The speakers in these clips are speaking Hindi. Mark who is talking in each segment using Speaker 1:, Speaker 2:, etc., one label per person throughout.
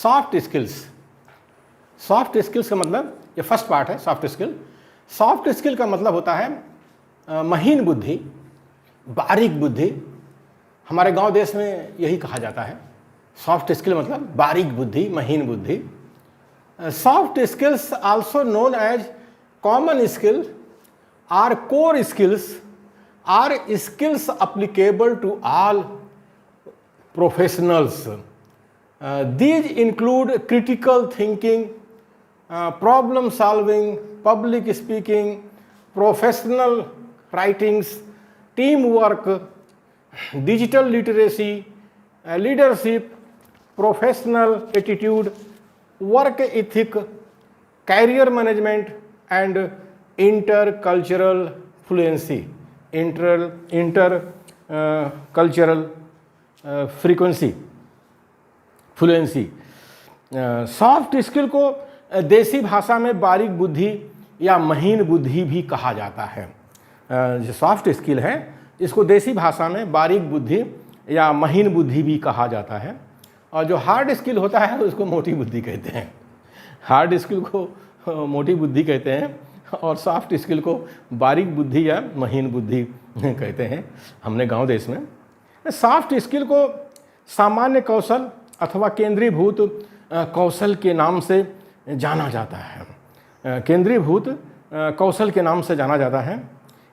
Speaker 1: सॉफ्ट स्किल्स, सॉफ्ट स्किल्स का मतलब, ये फर्स्ट पार्ट है सॉफ्ट स्किल। सॉफ्ट स्किल का मतलब होता है महीन बुद्धि, बारीक बुद्धि। हमारे गांव देश में यही कहा जाता है, सॉफ्ट स्किल मतलब बारीक बुद्धि, महीन बुद्धि। Soft skills also known as common skill or core skills are skills applicable to all professionals. These include critical thinking, problem solving, public speaking, professional writings, teamwork, digital literacy, leadership, professional attitude, work ethic, career management, and intercultural fluency, intercultural frequency, fluency. Soft skill को देसी भाषा में बारीक बुद्धि या महीन बुद्धि भी कहा जाता है। जो सॉफ्ट स्किल है इसको देसी भाषा में बारीक बुद्धि या महीन बुद्धि भी कहा जाता है, और जो हार्ड स्किल होता है उसको मोटी बुद्धि कहते हैं। हार्ड स्किल को मोटी बुद्धि कहते हैं और सॉफ्ट स्किल को बारीक बुद्धि या महीन बुद्धि कहते हैं हमने गांव देश में। सॉफ्ट स्किल को सामान्य कौशल अथवा केंद्रीभूत कौशल के नाम से जाना जाता है। केंद्रीभूत कौशल के नाम से जाना जाता है।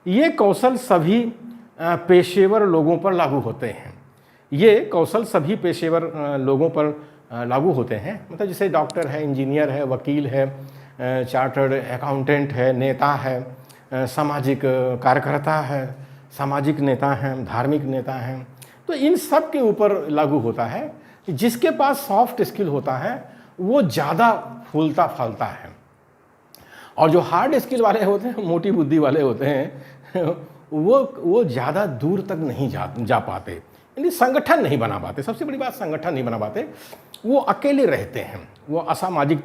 Speaker 1: ये कौशल सभी पेशेवर लोगों पर लागू होते हैं। ये कौशल सभी पेशेवर लोगों पर लागू होते हैं, मतलब जैसे डॉक्टर है, इंजीनियर है, वकील है, चार्टर्ड अकाउंटेंट है, नेता है, सामाजिक कार्यकर्ता है, सामाजिक नेता हैं, धार्मिक नेता हैं, तो इन सब के ऊपर लागू होता है। जिसके पास सॉफ्ट स्किल होता है वो ज़्यादा फूलता फलता है, और जो हार्ड स्किल वाले होते हैं, मोटी बुद्धि वाले होते हैं, वो ज़्यादा दूर तक नहीं जा पाते, यानी संगठन नहीं बना पाते। सबसे बड़ी बात, संगठन नहीं बना पाते। वो अकेले रहते हैं, वो असामाजिक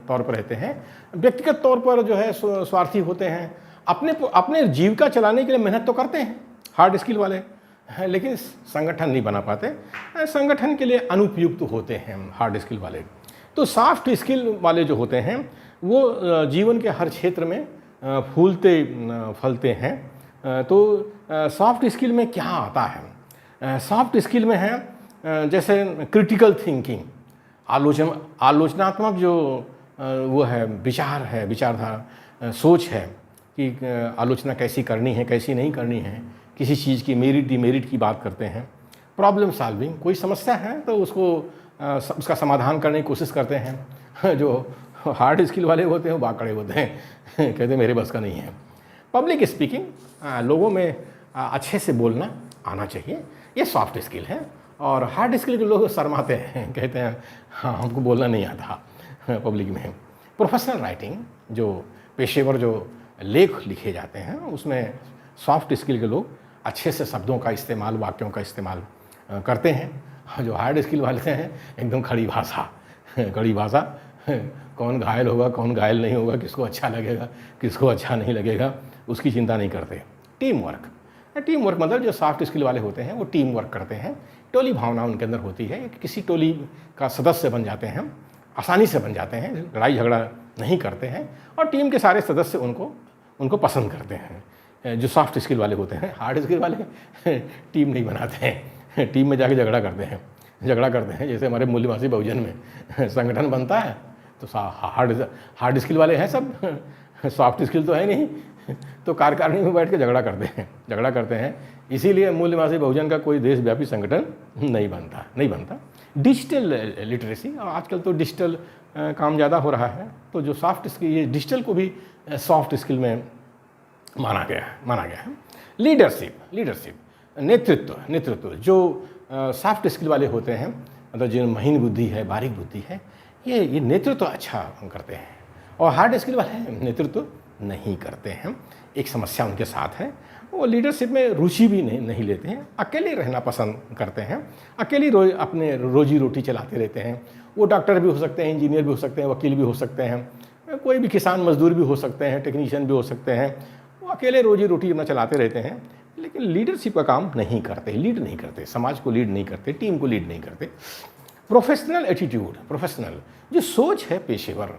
Speaker 1: तौर पर रहते हैं, व्यक्तिगत तौर पर जो है स्वार्थी होते हैं। अपने जीविका चलाने के लिए मेहनत तो करते हैं हार्ड स्किल वाले, लेकिन संगठन नहीं बना पाते, संगठन के लिए अनुपयुक्त होते हैं हार्ड स्किल वाले। तो सॉफ्ट स्किल वाले जो होते हैं वो जीवन के हर क्षेत्र में फूलते फलते हैं। तो सॉफ्ट स्किल में क्या आता है? सॉफ्ट स्किल में है जैसे क्रिटिकल थिंकिंग, आलोचनात्मक जो वो है, विचार है, विचारधारा, सोच है कि आलोचना कैसी करनी है, कैसी नहीं करनी है, किसी चीज़ की मेरिट डिमेरिट की बात करते हैं। प्रॉब्लम सॉल्विंग, कोई समस्या है तो उसका समाधान करने की कोशिश करते हैं। जो हार्ड स्किल वाले होते हैं वो बाकड़े होते हैं, कहते हैं मेरे बस का नहीं है। पब्लिक स्पीकिंग, लोगों में अच्छे से बोलना आना चाहिए, ये सॉफ्ट स्किल है। और हार्ड स्किल के लोग शर्माते हैं, कहते हैं हाँ हमको बोलना नहीं आता पब्लिक में। प्रोफेशनल राइटिंग, जो पेशेवर जो लेख लिखे जाते हैं उसमें सॉफ्ट स्किल के लोग अच्छे से शब्दों का इस्तेमाल, वाक्यों का इस्तेमाल करते हैं। जो हार्ड स्किल वाले हैं एकदम खड़ी भाषा, कड़ी भाषा, कौन घायल होगा, कौन घायल नहीं होगा, किसको अच्छा लगेगा, किसको अच्छा नहीं लगेगा, उसकी चिंता नहीं करते। टीम वर्क, टीम वर्क मतलब जो सॉफ्ट स्किल वाले होते हैं वो टीम वर्क करते हैं। टोली भावना उनके अंदर होती है, किसी टोली का सदस्य बन जाते हैं, आसानी से बन जाते हैं, लड़ाई झगड़ा नहीं करते हैं, और टीम के सारे सदस्य उनको पसंद करते हैं। जो सॉफ्ट स्किल वाले होते हैं, हार्ड स्किल वाले टीम नहीं बनाते हैं, टीम में जाके झगड़ा करते हैं। जैसे हमारे मूल्यवासी बहुजन में संगठन बनता है तो हार्ड स्किल वाले हैं सब, सॉफ्ट स्किल तो है नहीं, तो कार्यकारिणी में बैठ के झगड़ा करते हैं। इसीलिए मूल्यवासी बहुजन का कोई देशव्यापी संगठन नहीं बनता। डिजिटल लिटरेसी, आजकल तो डिजिटल काम ज़्यादा हो रहा है, तो जो सॉफ्ट स्किल, ये डिजिटल को भी सॉफ्ट स्किल में माना गया है। लीडरशिप, नेतृत्व, जो सॉफ्ट स्किल वाले होते हैं, मतलब जो महीन बुद्धि है, बारीक बुद्धि है, ये नेतृत्व अच्छा करते हैं, और हार्ड स्किल वाले नेतृत्व नहीं करते हैं। एक समस्या उनके साथ है, वो लीडरशिप में रुचि भी नहीं लेते हैं, अकेले रहना पसंद करते हैं, अकेले अपने रोजी रोटी चलाते रहते हैं। वो डॉक्टर भी हो सकते हैं, इंजीनियर भी हो सकते हैं, वकील भी हो सकते हैं, कोई भी किसान मजदूर भी हो सकते हैं, टेक्नीशियन भी हो सकते हैं। वो अकेले रोजी रोटी अपना चलाते रहते हैं, लेकिन लीडरशिप का काम नहीं करते, लीड नहीं करते, समाज को लीड नहीं करते, टीम को लीड नहीं करते। प्रोफेशनल एटीट्यूड, प्रोफेशनल जो सोच है पेशेवर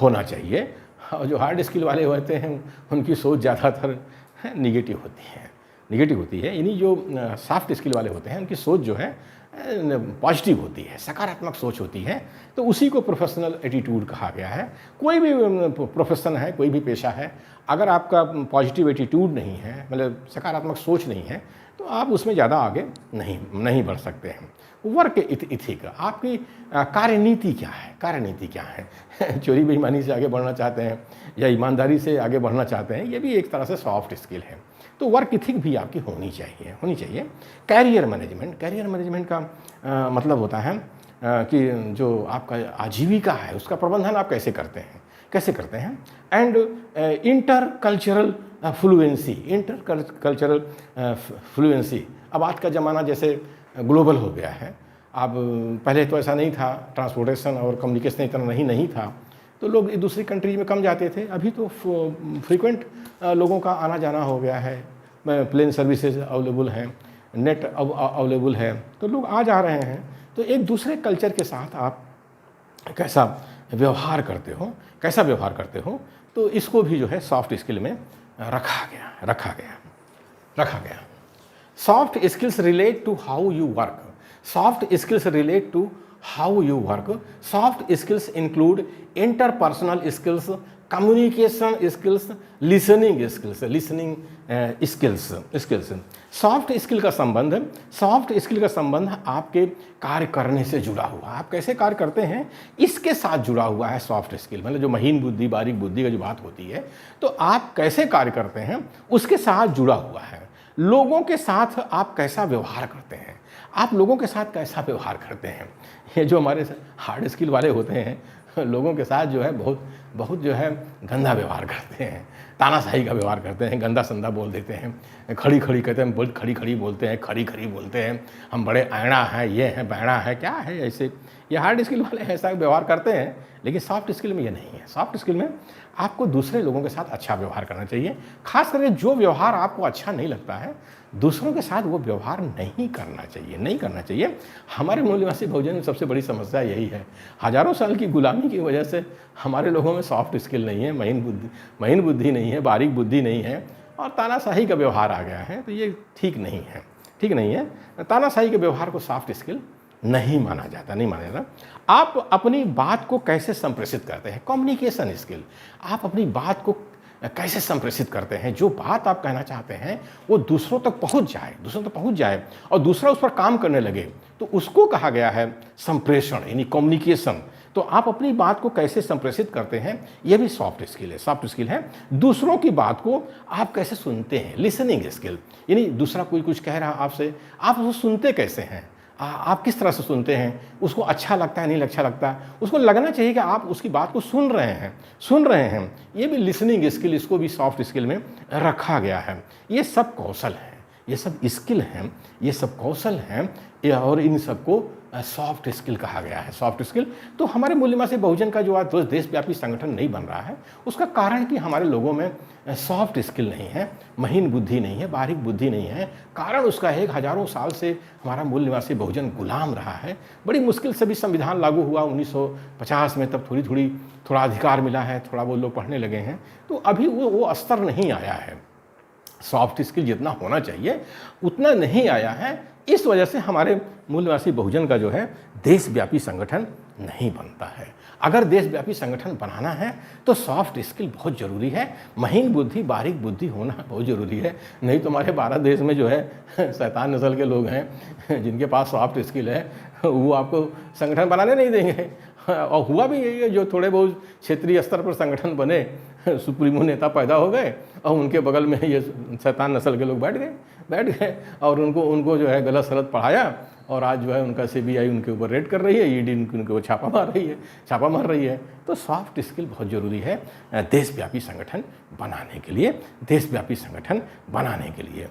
Speaker 1: होना चाहिए। और जो हार्ड स्किल वाले होते हैं उनकी सोच ज़्यादातर निगेटिव होती है। यानी जो सॉफ्ट स्किल वाले होते हैं उनकी सोच जो है पॉजिटिव होती है, सकारात्मक सोच होती है। तो उसी को प्रोफेशनल एटीट्यूड कहा गया है। कोई भी प्रोफेशन है, कोई भी पेशा है, अगर आपका पॉजिटिव एटीट्यूड नहीं है, मतलब सकारात्मक सोच नहीं है, तो आप उसमें ज़्यादा आगे नहीं बढ़ सकते हैं। वर्क इथिक, आपकी कार्यनीति क्या है चोरी बेईमानी से आगे बढ़ना चाहते हैं या ईमानदारी से आगे बढ़ना चाहते हैं, ये भी एक तरह से सॉफ्ट स्किल है। तो वर्क इथिक भी आपकी होनी चाहिए। कैरियर मैनेजमेंट का मतलब होता है कि जो आपका आजीविका है उसका प्रबंधन आप कैसे करते हैं। And inter cultural fluency. अब आज का ज़माना जैसे ग्लोबल हो गया है। अब पहले तो ऐसा नहीं था, ट्रांसपोर्टेशन और कम्युनिकेशन इतना नहीं था, तो लोग एक दूसरी कंट्री में कम जाते थे। अभी तो फ्रीक्वेंट लोगों का आना जाना हो गया है, प्लेन सर्विसेज अवेलेबल हैं, नेट अवेलेबल है, तो लोग आ जा रहे हैं। तो एक दूसरे कल्चर के साथ आप कैसा व्यवहार करते हो, तो इसको भी जो है सॉफ्ट स्किल में रखा गया। Soft skills relate to how you work. Soft skills include interpersonal skills, communication skills, listening skills. Soft skill का संबंध आपके कार्य करने से जुड़ा हुआ, आप कैसे कार्य करते हैं इसके साथ जुड़ा हुआ है सॉफ्ट स्किल। मतलब जो महीन बुद्धि, बारीक बुद्धि का जो बात होती है, तो आप कैसे कार्य करते हैं उसके साथ जुड़ा हुआ है। लोगों के साथ आप कैसा व्यवहार करते हैं, ये जो हमारे हार्ड स्किल वाले होते हैं, लोगों के साथ जो है बहुत जो है गंदा व्यवहार करते हैं, तानाशाही का व्यवहार करते हैं, गंदा संदा बोल देते हैं, खड़ी कहते हैं, बहुत खड़ी बोलते हैं, खरी बोलते हैं, हम बड़े आयना हैं, ये हैं, बैणा है, क्या है ऐसे। ये हार्ड स्किल वाले ऐसा व्यवहार करते हैं, लेकिन सॉफ्ट स्किल में ये नहीं है। सॉफ्ट स्किल में आपको दूसरे लोगों के साथ अच्छा व्यवहार करना चाहिए। खास करके जो व्यवहार आपको अच्छा नहीं लगता है, दूसरों के साथ वो व्यवहार नहीं करना चाहिए। हमारे मूल निवासी बहुजन में सबसे बड़ी समस्या यही है। हज़ारों साल की गुलामी की वजह से हमारे लोगों में सॉफ्ट स्किल नहीं है, महीन बुद्धि नहीं है, बारीक बुद्धि नहीं है, और तानाशाही का व्यवहार आ गया है। तो ये ठीक नहीं है। तानाशाही के व्यवहार को सॉफ्ट स्किल नहीं माना जाता। आप अपनी बात को कैसे संप्रेषित करते हैं, कम्युनिकेशन स्किल। आप अपनी बात को कैसे संप्रेषित करते हैं, जो बात आप कहना चाहते हैं वो दूसरों तक पहुंच जाए और दूसरा उस पर काम करने लगे, तो उसको कहा गया है संप्रेषण, यानी कम्युनिकेशन। तो आप अपनी बात को कैसे संप्रेषित करते हैं, यह भी सॉफ्ट स्किल है। दूसरों की बात को आप कैसे सुनते हैं, लिसनिंग स्किल, यानी दूसरा कोई कुछ कह रहा आपसे, आप उसको सुनते कैसे हैं, आप किस तरह से सुनते हैं, उसको अच्छा लगता है नहीं अच्छा लगता, उसको लगना चाहिए कि आप उसकी बात को सुन रहे हैं। ये भी लिसनिंग स्किल, इसको भी सॉफ्ट स्किल में रखा गया है। ये सब कौशल हैं, ये सब स्किल हैं, ये सब कौशल हैं, और इन सबको सॉफ्ट स्किल कहा गया है। सॉफ्ट स्किल तो हमारे मूल निवासी बहुजन का जो आज देशव्यापी संगठन नहीं बन रहा है, उसका कारण कि हमारे लोगों में सॉफ्ट स्किल नहीं है, महीन बुद्धि नहीं है, बारीक बुद्धि नहीं है। कारण उसका है हज़ारों साल से हमारा मूल निवासी बहुजन गुलाम रहा है। बड़ी मुश्किल से भी संविधान लागू हुआ 1950 में, तब थोड़ा अधिकार मिला है, थोड़ा वो लोग पढ़ने लगे हैं। तो अभी वो स्तर नहीं आया है, सॉफ्ट स्किल जितना होना चाहिए उतना नहीं आया है। इस वजह से हमारे मूल निवासी बहुजन का जो है देशव्यापी संगठन नहीं बनता है। अगर देशव्यापी संगठन बनाना है तो सॉफ्ट स्किल बहुत ज़रूरी है, महीन बुद्धि, बारीक बुद्धि होना बहुत ज़रूरी है। नहीं तो हमारे भारत देश में जो है शैतान नस्ल के लोग हैं जिनके पास सॉफ्ट स्किल है, वो आपको संगठन बनाने नहीं देंगे। और हुआ भी यही है, जो थोड़े बहुत क्षेत्रीय स्तर पर संगठन बने, सुप्रीमो नेता पैदा हो गए और उनके बगल में ये शैतान नस्ल के लोग बैठ गए और उनको जो है गलत सलत पढ़ाया, और आज जो है उनका CBI उनके ऊपर रेड कर रही है, ED उनके ऊपर छापा मार रही है। तो सॉफ्ट स्किल बहुत ज़रूरी है देशव्यापी संगठन बनाने के लिए।